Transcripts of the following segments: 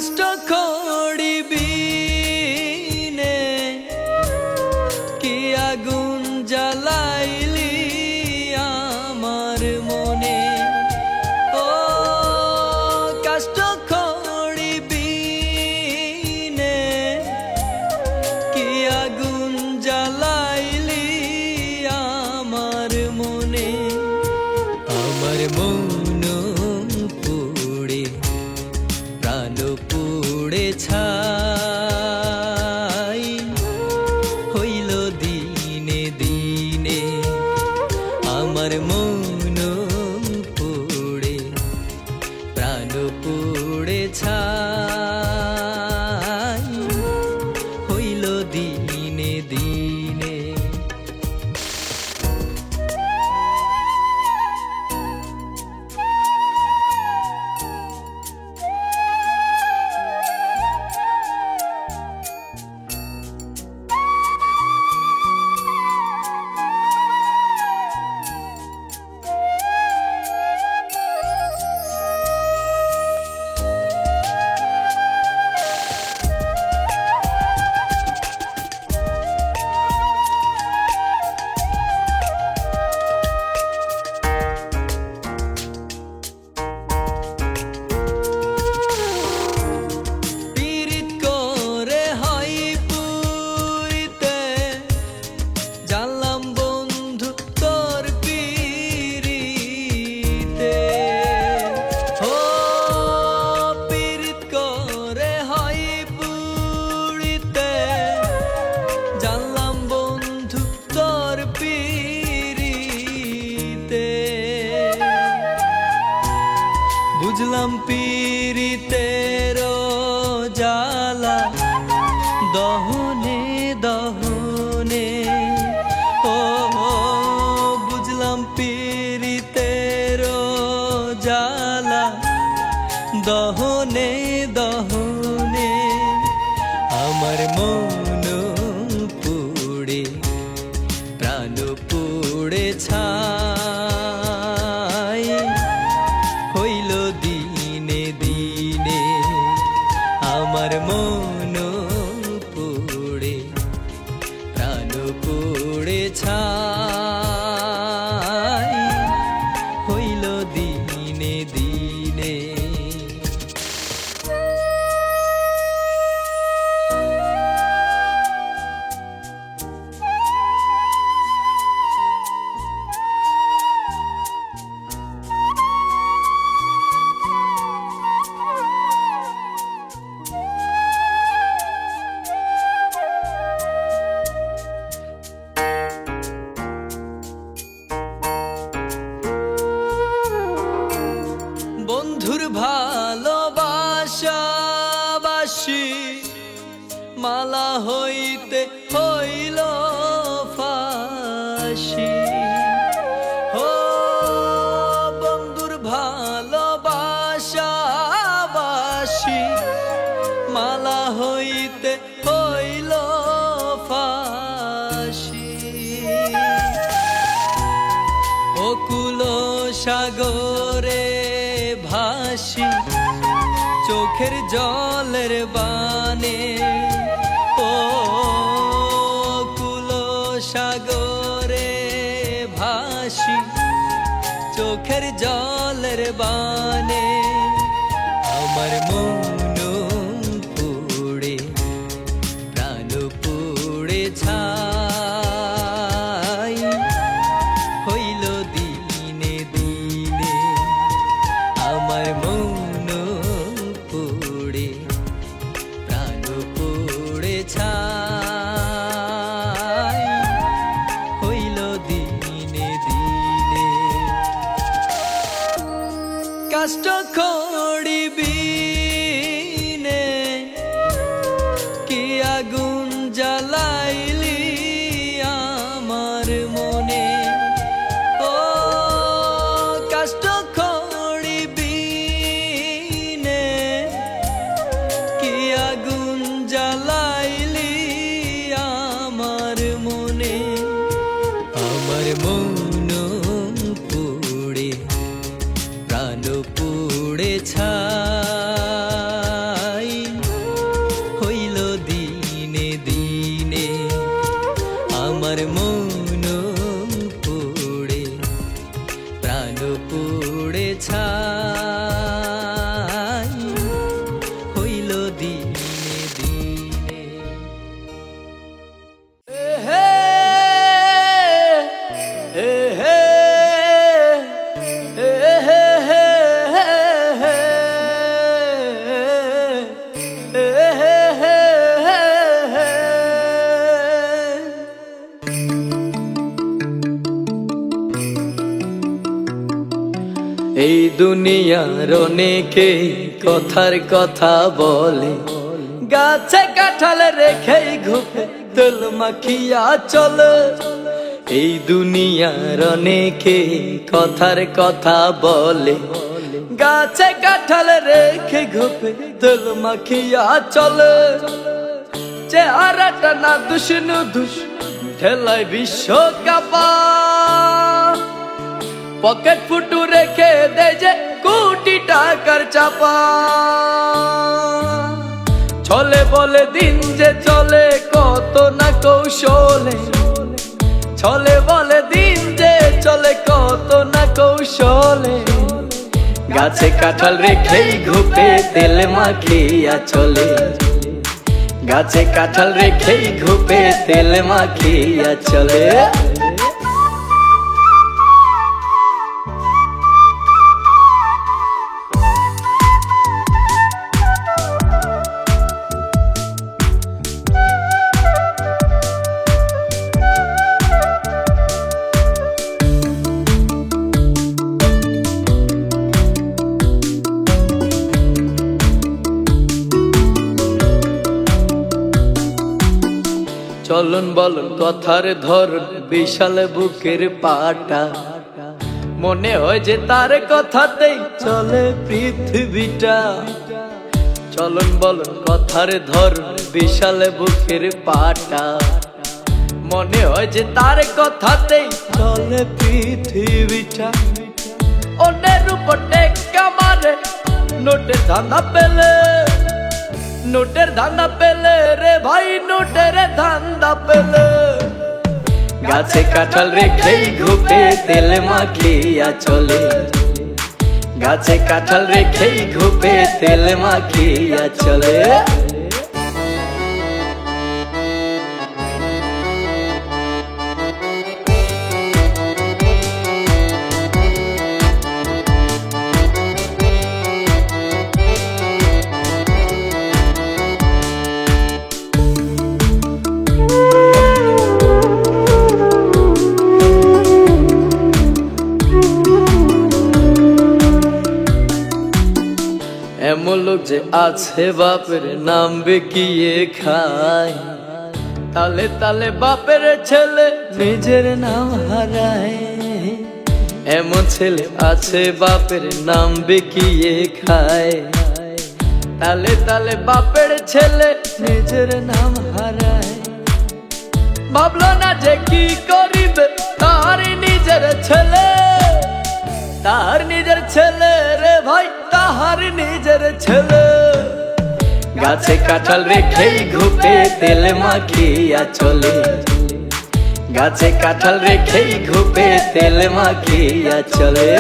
কষ্ট করিবি নে কি আগুন জ্বালাইলি আমার মনে ও কষ্ট করিবি নে কি আগুন জ্বালাইলি আমার মনে পুড়ে প্রাণ পুড়ে ছাই হইল দিনে দিনে আমার মন পুড়ে প্রাণ পুড়ে ছাই হইল দিনে দিনে বুঝলাম পীড়িতের জ্বালা দহনে দহনে ও বুঝলাম পীড়িতের জ্বালা দহনে দহনে আমার মন পুড়ে প্রাণ পুড়ে ছাই হইল দিনে দিনে আমার মন পুড়ে প্রাণ পুড়ে ছাই হইল দিনে দিনে বন্ধুর ভালোবাসা বাসি মালা হইতে হইল ফাঁসি ও বন্ধুর ভালোবাসা বাসি মালা হইতে হইল ফাঁসি অকুল সাগরে ভাসি চোখের জলের বানে ও কুল সাগরে ভাসি চোখের জলের বানে আমার মন পুড়ে প্রাণ পুড়ে ছাই হইল দিনে দিনে আমার মন পুড়ে প্রাণ পুড়ে ছাই হইল দিনে দিনে কষ্ট করিবি নে কি আগুন জ্বালাইলি আমার মনে ও কষ্ট করিবি নে কি আগুন জ্বালাইলি আমার মনে আমার মন পুড়ে প্রাণ পুড়ে ছাই দুনিয়ার অনেকে কথার কথা বলে, গাছে কাঁঠাল রেখেই ঘুপে তেল মাখিয়া চলে। এই দুনিয়ার অনেকে কথার কথা বলে, গাছে কাঁঠাল রেখে ঘুপে তেল মাখিয়া চলে। চেহারাটা না দুষ্ণু দুষ ঠেলায় বিশ্বকাপা, পকেট ফুটু রেখে দেয় যে কোটি টাকার চাপা। চলে বলে দিন যে চলে কত না কৌশলে, চলে বলে দিন যে চলে কত না কৌশলে। গাছে কাঁঠাল রেখেই ঘুপে তেল মাখিয়া চলে, গাছে কাঁঠাল রেখেই ঘুপে তেল মাখিয়া চলে। চলন বলন কথার ধরন বিশাল বুকের পাটা, মনে হয় যে তার কথাতেই চলে পৃথিবীটা। চলন বলন কথার ধরন বিশাল বুকের পাটা, মনে হয় যে তার কথাতেই চলে পৃথিবীটা। অন্যের উপর টেক্কা মারে নোটের ধান্দা পেলে, নোটের ধান্দা পেলে রে ভাই, নোটের ধান্দা পেলে। গাছে কাঁঠাল রেখেই ঘুপে তেল মাখিয়া চলে, গাছে কাঁঠাল রেখেই ঘুপে তেল মাখিয়া চলে। এমন লোক যে আছে বাপের নাম বেকিয়ে খায়, তালে তালে বাপের ছেলে নিজের নাম হারায়। এমন ছেলে আছে বাপের নাম বেকিয়ে খায়, তালে তালে বাপের ছেলে নিজের নাম হারায়। ভাবলো না যে কি করিবে তার নিজের ছেলে, তার নিজের ছেলে রে ভাই, তাহার নিজের ছেলে। গাছে কাঁঠাল রেখেই ঘুপে তেল মাখিয়া চলে, গাছে কাঁঠাল রেখেই ঘুপে তেল মাখিয়া চলে।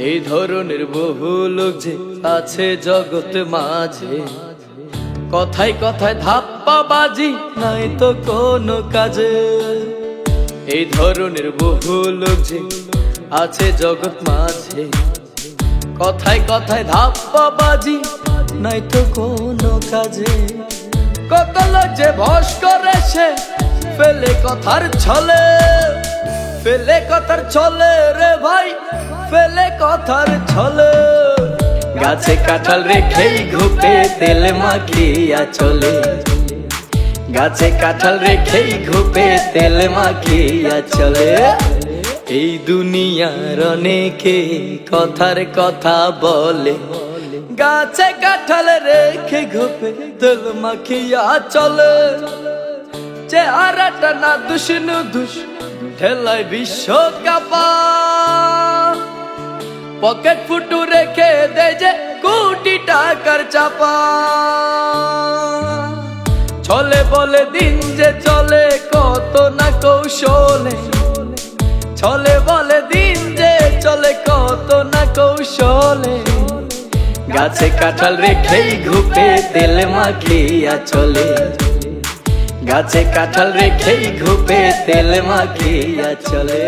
এই ধরনের বহু লোক যে আছে জগৎ মাঝে, কথায় কথায় ধাপ্পা বাজি নাই তো কোনো কাজে। এই ধরনের বহু লোক যে আছে জগৎ মাঝে, কথায় কথায় ধাপ্পা বাজি নাই তো কোনো কাজে। কত লোক যে ভস করে সে ফেলে কথার ছলে, ফেলে কথার ছলে রে ভাই, ফেলে কথার ছলে। গাছে কাঁঠাল রেখেই ঘুপে তেল মাখিয়া চলে, গাছে কাঁঠাল রেখেই ঘুপে তেল মাখিয়া চলে। এই দুনিয়ার অনেকে কথার কথা বলে, গাছে কাঁঠাল রেখে ঘুপে তেল মাখিয়া চলে। চেহারাটা না দুষ্ণু দুষ ঠেলায় বিশ্বকাপা, পকেট ফুটু রেখে দেয় যে কোটি টাকার চাপা। চলে বলে দিন যে চলে কত না কৌশলে, চলে বলে দিন যে চলে কত না কৌশলে। গাছে কাঁঠাল রেখেই ঘুপে তেল মাখিয়া চলে, গাছে কাঁঠাল রেখেই ঘুপে তেল মাখিয়া চলে।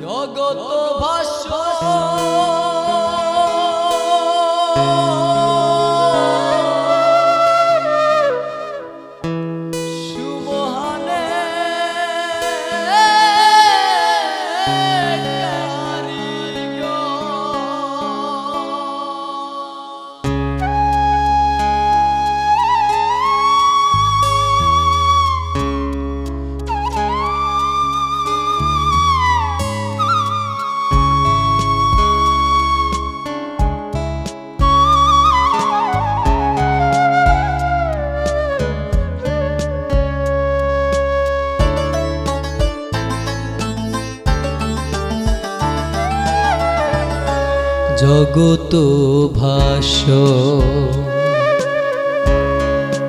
জগত ভাষ্য সুমহানে জগত ভাষ্য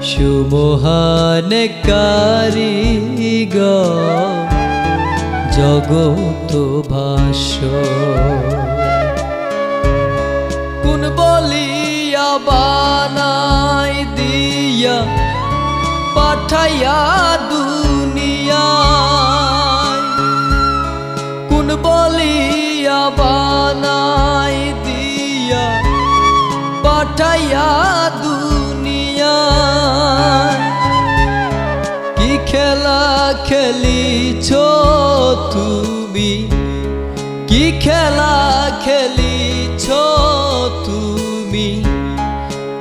সুমহান কারিগর, জগত ভাষ্য কোন বলিয়া বানাই দিয়া পাঠাইয়া দুনিয়ায়, কোন বলিয়া বানাই দিয়া পাঠাইয়া দুনিয়ায়। কি খেলা খেলিছ তুমি, কি খেলা খেলিছ তুমি,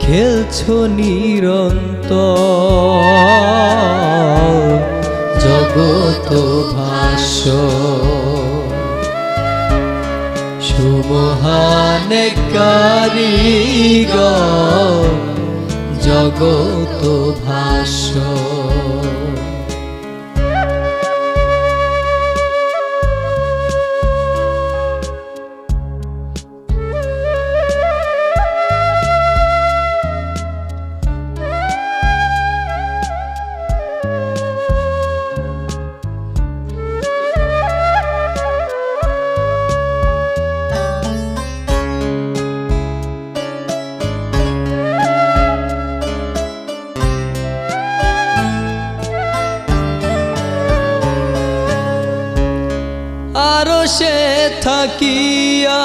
খেলছো নিরন্তর জগত ভাষ্য সুমহান কারিগর, জগত ভাষ্য। আরশে থাকিয়া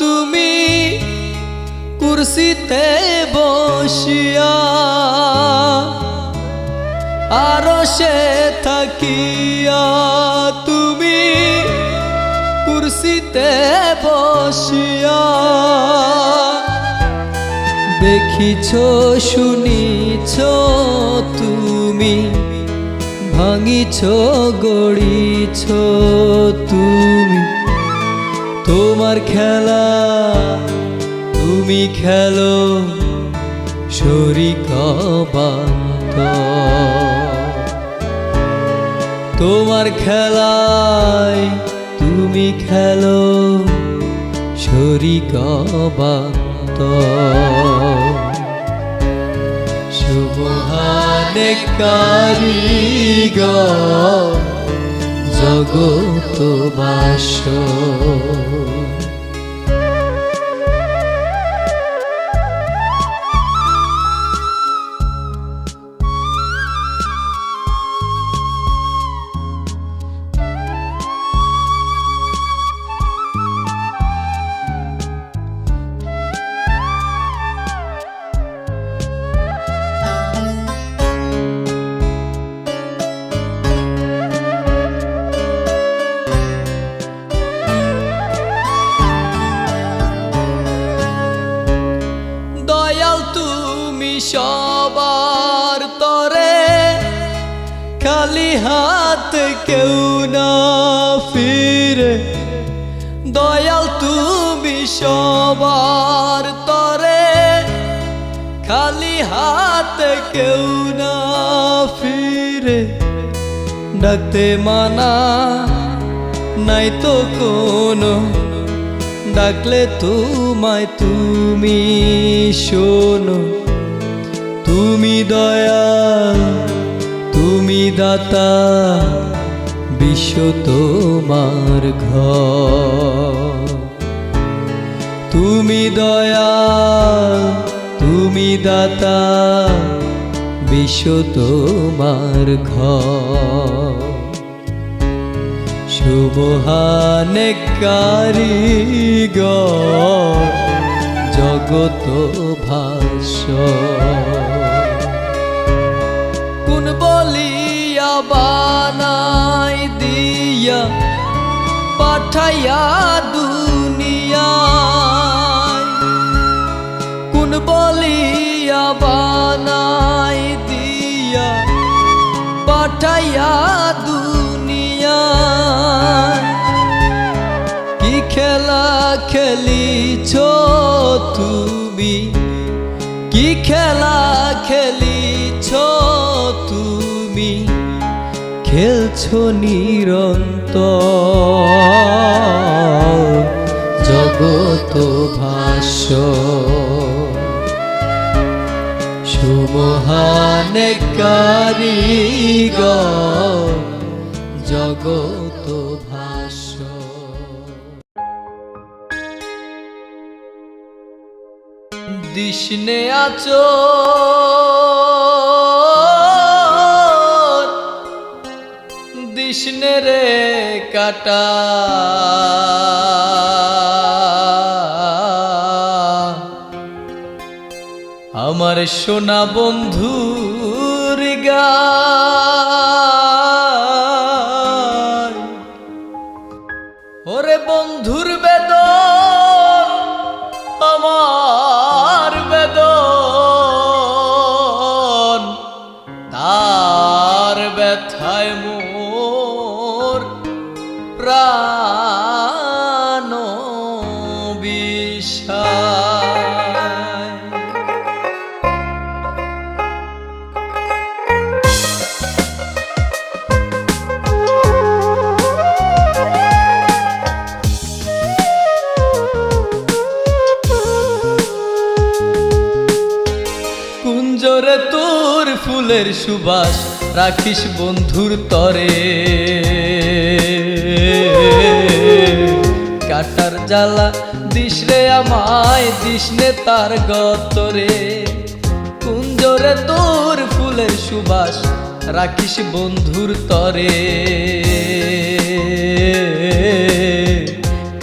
তুমি কুরসিতে বসিয়া, আরশে থাকিয়া তুমি কুরসিতে বসিয়া, দেখিছ শুনিছ তুমি, ভাঙিছ গড়িছ তুমি, তোমার খেলা তুমি খেলো শরীক বান্তর, তোমার খেলায় তুমি খেলো শরীক বান্তর। সুমহান কারিগর, জগত ভাষ্য সবার তরে, খালি হাত কেউ না ফিরে, সবার তরে, খালি হাতে কেউ না ফিরে। ডাকতে মানা নাই তো কোনো, ডাকলে তোমায় তুমি শোনো। তুমি দয়াল, তুমি দাতা, বিশ্ব তোমার ঘর। তুমি দয়াল, তুমি দাতা, বিশ্ব তোমার ঘর। সুবহানে কারিগর, জগত ভাস্বর। কোন বলিয়া বানাই দিয়া, পাঠাইয়া দুনিয়ায়। কোন বলিয়া বানাই দিয়া, পাঠাইয়া দুনিয়ায়। কি খেলা খেলিছ তুমি, কি খেলা খেলিছ তুমি, খেলছো নিরন্তর, জগত ভাস্বর। সুবহানে কারিগর, জগত ভাস্বর। দিশনে আচর, দিশনে রে কাটা, আমার সোনা বন্ধুর গায়। ওরে বন্ধুর বেদন, আমার বেদন, তার ব্যথায় মোর প্রাণ বিষায়। কুঞ্জরে তোর ফুলের সুবাস, রাখিস বন্ধুর তরে। কাটার জ্বালা দিশরে আমায়, দিশনে তার গতরে। কুঞ্জরে তোর ফুলের সুবাস, রাখিস বন্ধুর তরে।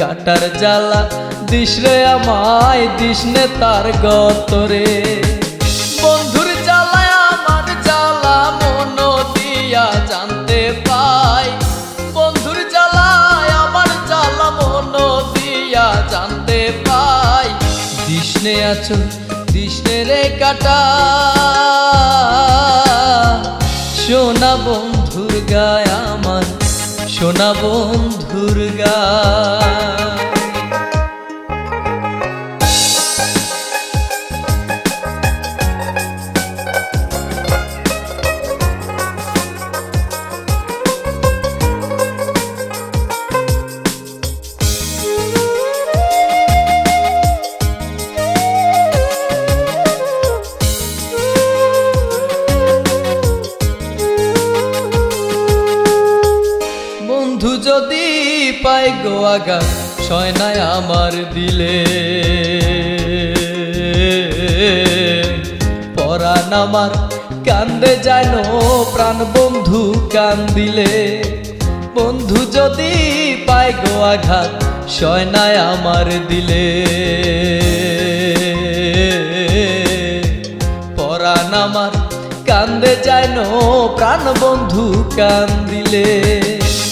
কাটার জ্বালা দিশরে আমায়, দিশনে তার গতরে। বন্ধুর জ্বালায় আমার জ্বালা মন দিয়া জানতে পাই। বন্ধুর জ্বালায় আমার জ্বালা মন দিয়া জানতে পাই। দিশনে আছো, দিশনে রে কাটা, সোনা বন্ধুর গায় আমার, সোনা বন্ধুর গায়। বন্ধু যদি পাই গো আঘাত, সয়নায় আমার দিলে। পরাণ আমার কান্দে যায় নো প্রাণ, বন্ধু কান্দিলে। বন্ধু যদি পাই গো আঘাত, সয়নায় আমার দিলে। পরাণ আমার কান্দে যায় নো প্রাণ, বন্ধু কান্দিলে।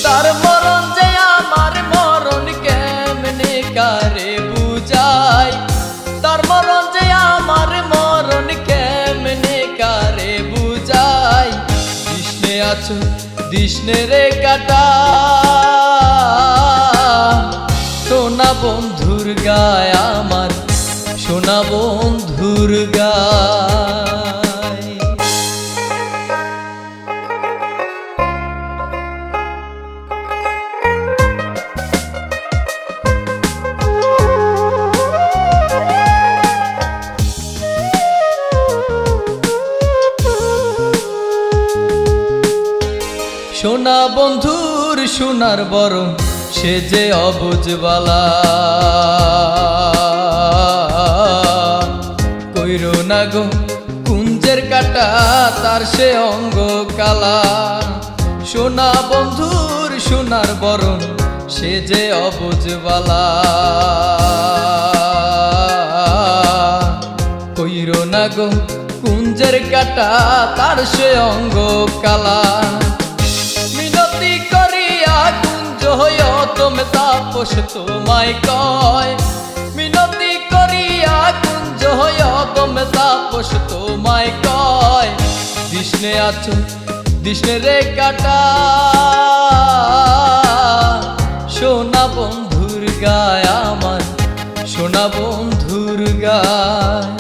তার মরণ যে আমার মরণ, কেমনে কারে বুঝাই। তার মরণ যে আমার মরণ, কেমনে কারে বুঝাই। দিশনে আছো, দিশনে রে কাটা, সোনা বন্ধুর গায় আমার সোনা বন্ধুর গায়। সোনা বন্ধুর সোনার বরণ সে যে অবুঝবালা, কইরো না গো কুঞ্জের কাটা তার সে অঙ্গ কালা। সোনা বন্ধুর সোনার বরণ সে যে অবুঝবালা, কইরো না গো কুঞ্জের কাটা তার সে অঙ্গ কালা। মিনতি করিয়া কুঞ্জ হইও তুমি তাপস তোমায় কয়, মিনতি করিয়া কুঞ্জ হইও তুমি তাপস তোমায় কয়। দিশনে আছো দিশনে রে কাটা, সোনা বন্ধুর গায় আমার সোনা বন্ধুর গায়।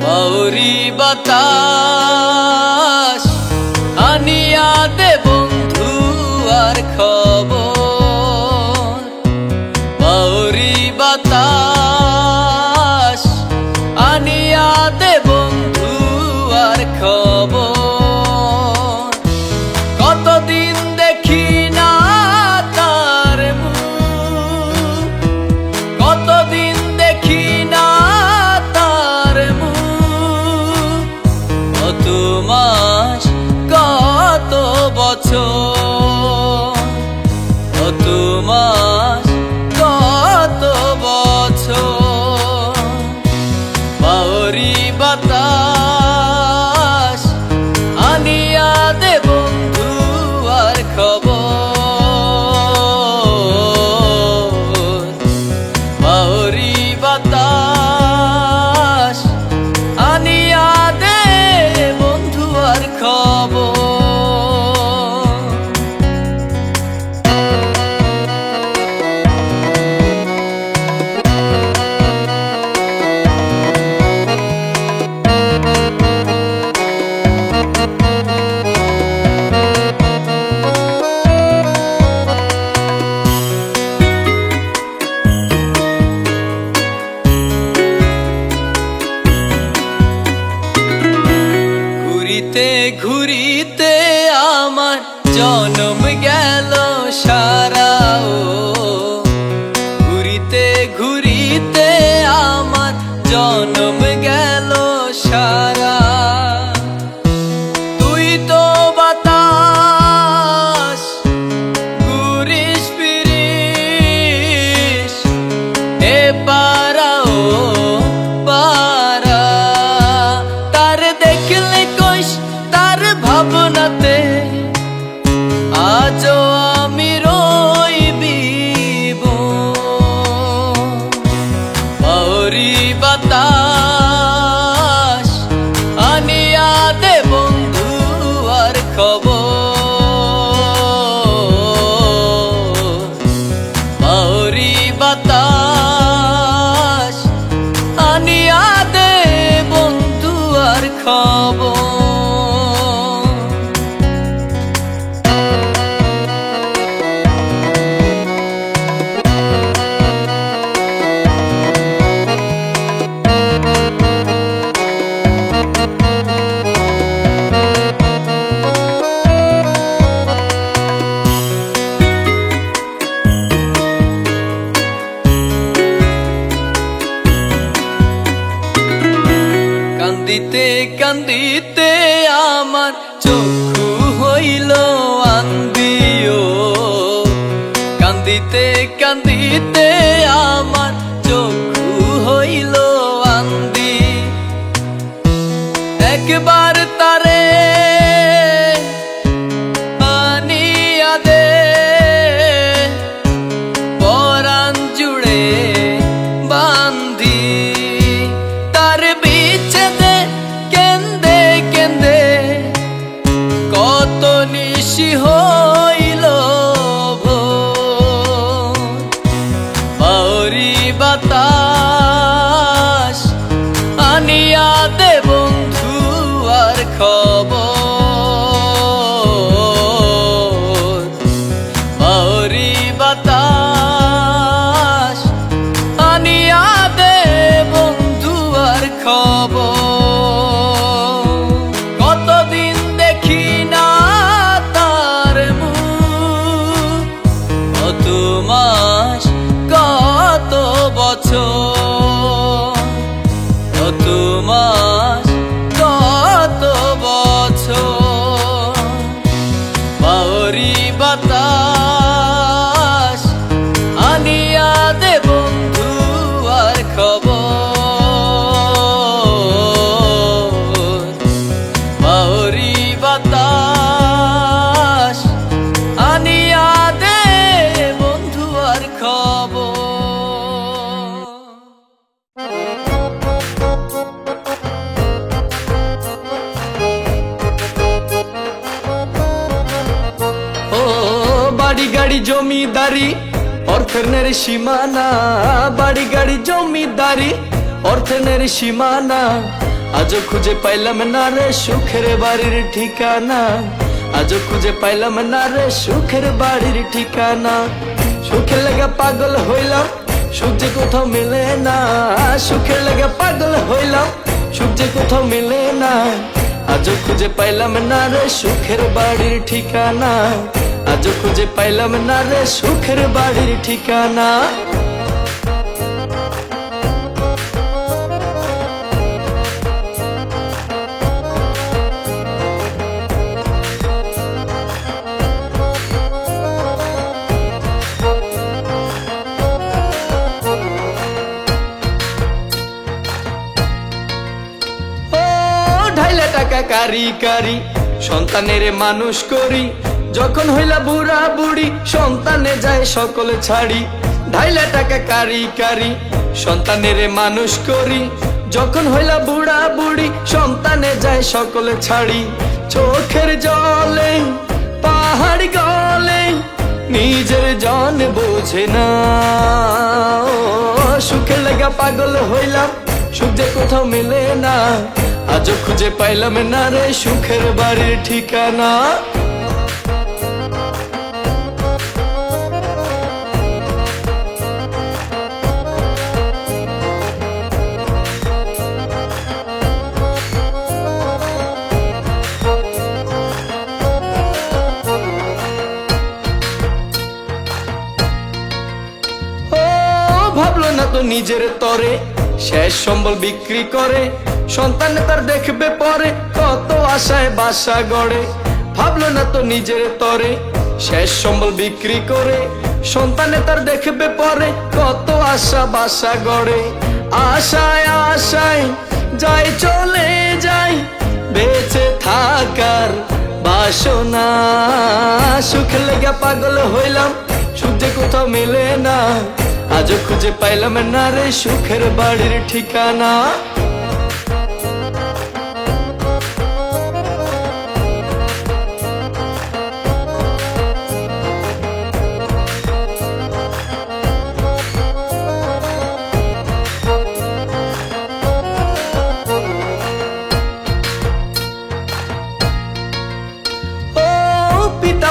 বাউরি বাতাস আনিয়া দে বন্ধু আর খবর, বাউরি বাতাস আনিয়া দে বন্ধু আর খবর। কতদিন দেখি না তার মুখ, কতদিন দেখি না তার মুখ, কত মাস কত বছর, কত মাস কত বছর। বাউরি বাতাস আনিয়া দে বন্ধু আর খবর, বাউরি বাতাস আনিয়া দে বন্ধু আর খবর। ঘুরিতে ঘুরিতে আমার জনম গেল সারা, ও ঘুরিতে ঘুরিতে আমার জনম গেল সারা। তুই তো বাতাস ঘুরিস ফিরিস এ পারা ও পারা, তার দেখলে কইস তার ভাবনাতে আজও আমি রই বিব। বাউরি বাতাস আনিয়া দে বন্ধু আর খবর, বাউরি বাতাস আনিয়া দে বন্ধু আর খবর। কান্দিতে কান্দিতে আমার চক্ষু হইল আন্দিও, কান্দিতে কান্দিতে আমার চক্ষু হইল আন্দি। একবার তারে আনিয়া দে পরাণ জুড়ে বান্ধি, তার বিচ্ছেদে কেন্দে কেন্দে কত নিশি হইল ভোর। বাউরি বাতাস আনিয়া দে বন্ধু আর খবর, বাউরি বাতাস আনিয়া দে বন্ধু আর খবর। কতদিন দেখি না তার মুখ, কত মাস কত বছর, কত মাস কত বছর। বাউরি বাতাস আনিয়া দে বন্ধু আর খবর, বাউরি বাতাস আনিয়া দে বন্ধু আর খবর। ও বাড়ি গাড়ি জমিদারি অর্থের নেই সীমানা, বাড়ি গাড়ি জমিদারি অর্থের নেই সীমানা। আজও খুঁজে পাইলাম না রে সুখের বাড়ির ঠিকানা, আজও খুঁজে পাইলাম না রে সুখের বাড়ির ঠিকানা। সুখের লেগে পাগল হইলাম সুখ যে কোথাও মেলে না, সুখের লেগে পাগল হইলাম সুখ যে কোথাও মেলে না। আজও খুঁজে পাইলাম না রে সুখের বাড়ির ঠিকানা, আজও খুঁজে পাইলাম না রে সুখের বাড়ির ঠিকানা। ঢাইলা টাকা কারি কারি সন্তানের মানুষ করি, যখন হইলা বুড়া বুড়ি সন্তানে যায় সকলে ছাড়ি। ঢাইলা টাকা কারি কারি সন্তানের মানুষ করি, যখন হইলা বুড়া বুড়ি সন্তানে যায় সকলে ছাড়ি। চোখের জলে পাহাড় গলে নিজের জন বোঝে না, সুখে লাগা পাগল হইলাম সুখ যে কোথাও মেলে না। আজও খুঁজে পাইলাম না রে সুখের বাড়ির ঠিকানা। ভাবলো না তো নিজের তরে শেষ সম্বল বিক্রি করে, সন্তান তার দেখবে পরে কত আশায় বাসা গড়ে। ভাবলো না তো নিজের তরে শেষ সম্বল বিক্রি করে, সন্তানে তার দেখবে পরে কত আশা বাসা গড়ে। আশায় আশায় যাই চলে যাই বেঁচে থাকার বাসনা, সুখ লেগে পাগল হইলাম সুখ যে কোথাও মেলে না। আজও খুঁজে পাইলাম না রে সুখের বাড়ির ঠিকানা।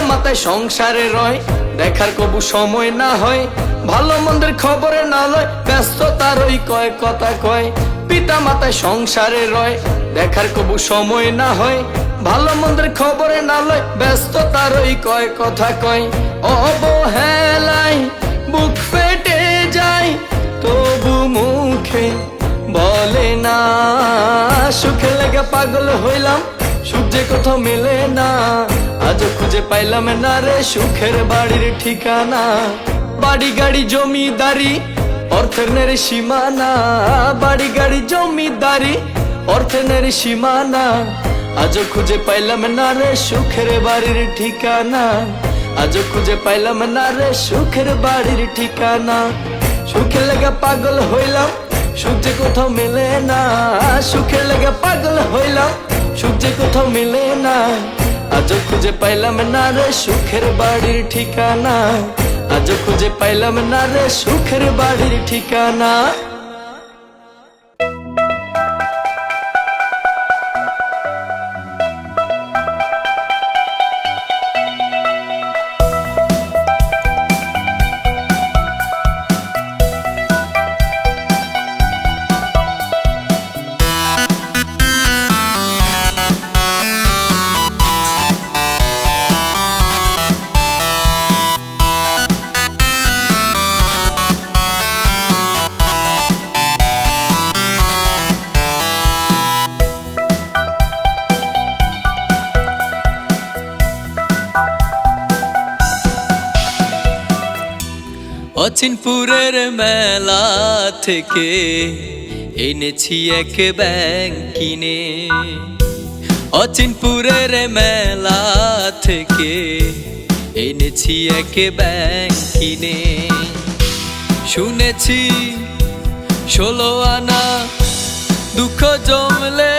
মাথায় সংসারে রয় দেখার কবু সময় না হয়, ভালো মন্দের খবরে না লয় ব্যস্ততার ওই কয় কথা কয়। পিতা মাতায় সংসারে রয় দেখার কবু সময় না হয়, ভালো মন্দের খবরে না লয় ব্যস্ততার ওই কয় কথা কয়। অবহেলায় বুক ফেটে যায় তবু মুখে বলে না। সুখে লেগে পাগল হইলাম, সুখ যে কোথাও মেলে না। আজ খুঁজে পাইলাম না রে সুখের বাড়ির ঠিকানা। বাড়ি গাড়ি জমিদারি অর্থের নেই সীমানা। বাড়ি গাড়ি জমিদারি অর্থের নেই সীমানা। আজ খুঁজে পাইলাম না রে সুখের বাড়ির ঠিকানা। আজ খুঁজে পাইলাম না রে সুখের বাড়ির ঠিকানা। সুখে লেগে পাগল হইলাম, সুখ যে কোথাও মেলে না। সুখে লেগে পাগল হইলাম, সুখ যে কোথাও মেলে না। আজ খুঁজে পাইলাম না রে সুখের বাড়ির ঠিকানা। আজ খুঁজে পাইলাম না রে সুখের বাড়ির ঠিকানা। অচিনপুরের মেলা থেকে এনেছি এক ব্যাঙ কিনে। অচিনপুরের মেলা থেকে এনেছি এক ব্যাঙ কিনে। শুনেছি 16 আনা দুঃখ জমলে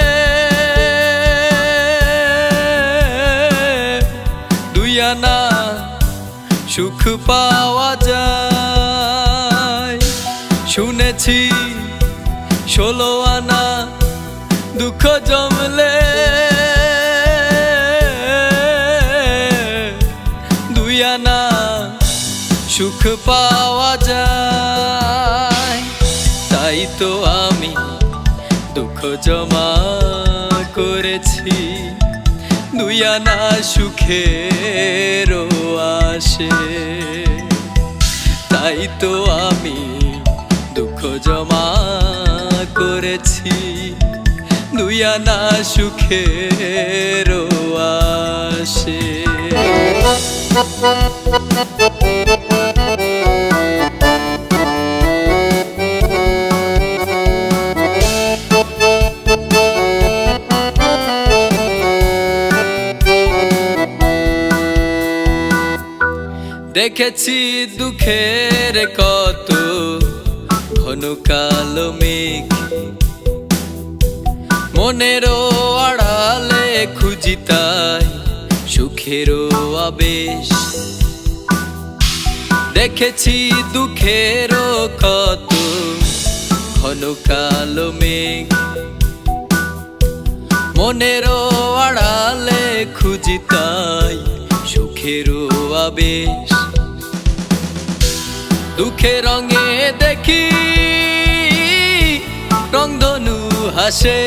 2 আনা সুখ পাওয়া যায়। শুনেছি 16 আনা দুঃখ জমলে 2 আনা সুখ পাওয়া যায়। তাই তো আমি দুঃখ জমা করেছি 2 আনা সুখের আসে। তাই তো আমি দুঃখ জমা করেছি 2 আনা সুখের আসে। দেখেছি দুঃখের কত ঘন কালো মেঘ, মনেরও আড়ালে খুঁজি তাই সুখেরও আবেশ। দেখেছি দুঃখেরও কত ঘন কালো মেঘ, মনেরও আড়ালে খুঁজি তাই সুখেরও আবেশ। দুঃখের রঙে দেখি রংধনু হাসে,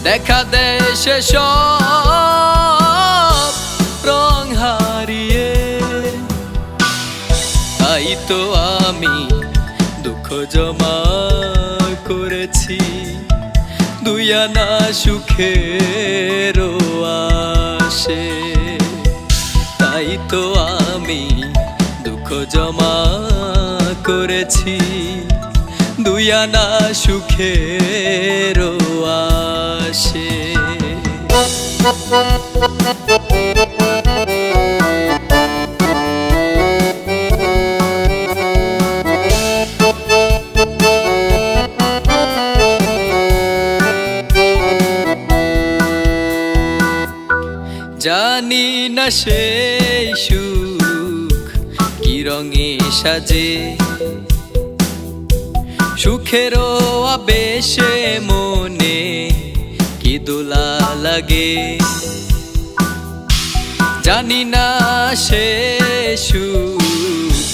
দেখা দেয় সে সব রং হারিয়ে। তাই তো আমি দুঃখ জমা করেছি 2 আনা সুখের আসে। তাই তো আমি দুঃখ জমা করেছি 2 আনা সুখের আসে। জানি না সেই সুখ কি রঙে সাজে, সুখেরও আবেশে মনে কি দোলা লাগে। জানি না সে সুখ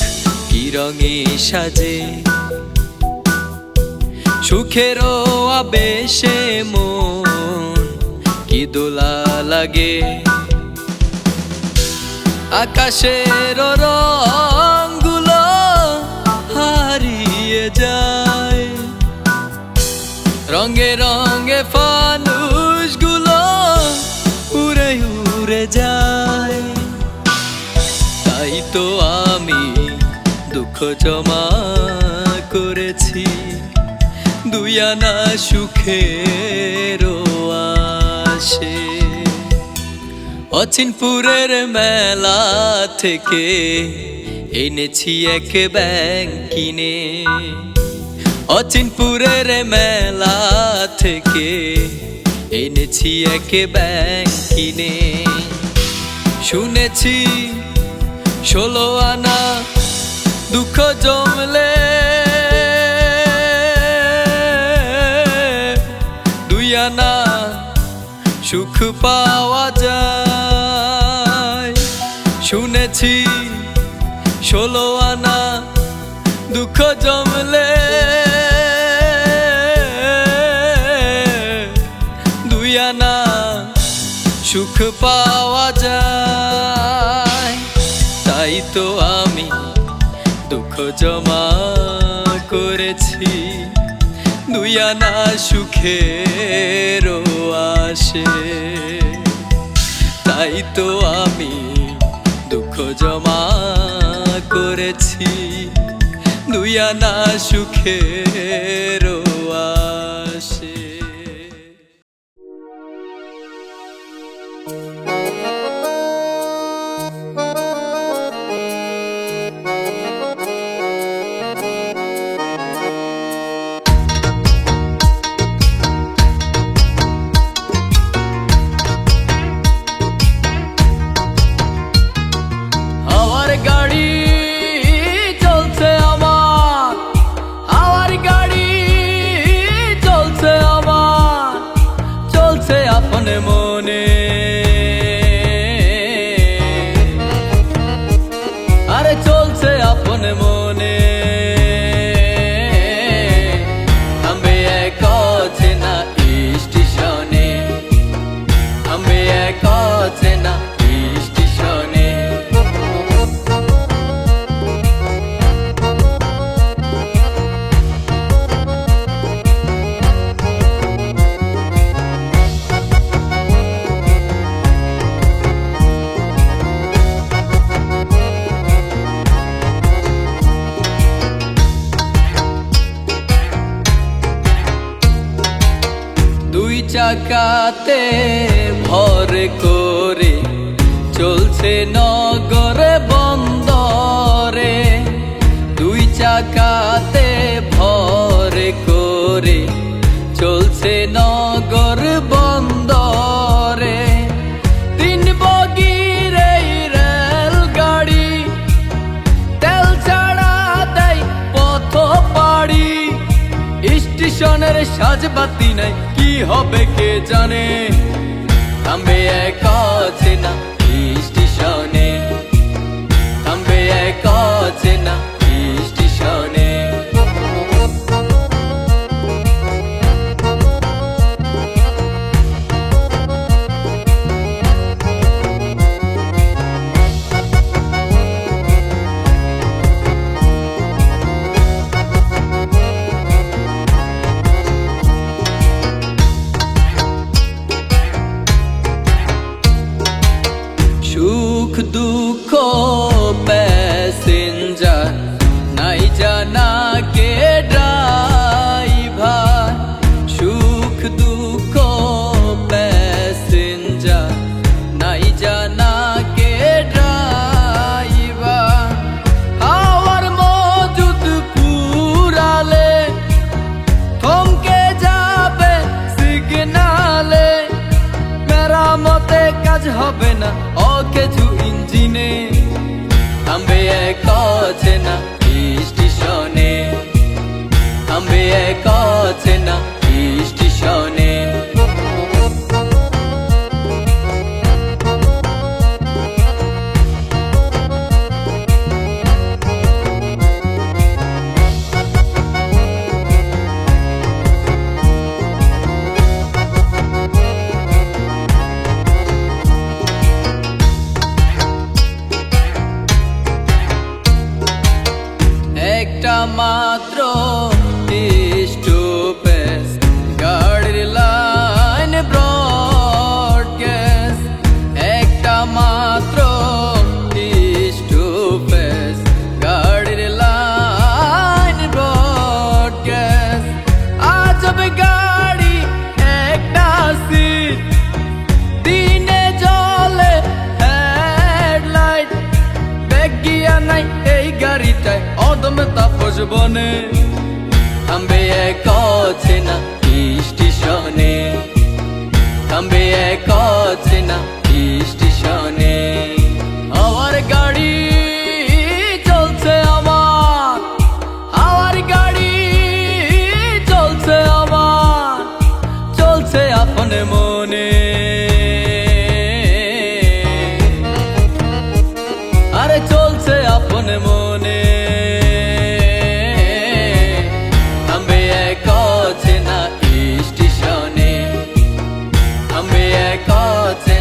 কি রঙে সাজে, সুখেরও আবেশে মন কি দোলা লাগে। আকাশের রংগুলো হারিয়ে যায়, রঙে রঙে ফানুষ গুলো উড়ে উড়ে যায়। তাই তো আমি দুঃখ জমা করেছি দুই আনা সুখের আশে। অচিনপুরের মেলা থেকে এনেছি এক ব্যাঙ কিনে, অচিনপুরের মেলা থেকে এনেছি এক ব্যাঙ কিনে। শুনেছি 16 আনা দুঃখ জমলে দুই আনা সুখ পাওয়া যায়। শুনেছি 16 আনা দুঃখ জমলে দুই আনা সুখ পাওয়া যায়। তাই তো আমি দুঃখ জমা করেছি দুই আনা সুখের আশে। তাই তো আমি দুঃখ জমা করেছি দুই আনা সুখের আশে। গাড়ি চলছে আমার, আমার গাড়ি চলছে আমার, চলছে আপন মনে। আরে চলছে আপন মনে। থামবে এক অচেনা স্টেশনে, থামবে এক অচেনা স্টেশনে। দুই চাকাতে ভর করে চলছে নগরে বন্দরে, দুই চাকাতে ভর করে চলছে নগর বন্দরে। 3 বগির এই রেল গাড়ি তেল ছাড়া দেয় পথ পাড়ি। স্টেশনের সাজবাতি নাই, কি হবে কে জানে। থামবে এক অচেনা স্টেশনে, থামবে এক অচেনা স্টেশনে। সুখ দুঃখ প্যাসেঞ্জার নাই জানা কে ড্রাইভার। সুখ দুঃখ প্যাসেঞ্জার নাই জানা কে ড্রাইভার। হাওয়ার মজুদ পুরালে থমকে যাবে সিগনালে। মেরামতে কাজ হবে না অকেজু ইঞ্জিনে। থামবে এক অচেনা স্টেশনে, থামবে এক অচেনা স্টেশনে। একটা মাত্র থামবে এক অচেনা স্টেশনে। আমার গাড়ি চলছে আমার, আমার গাড়ি চলছে আমার, চলছে আপন মনে। আরে চলছে আপন মনে। থামবে এক অচেনা স্টেশনে, থামবে এক অচেনা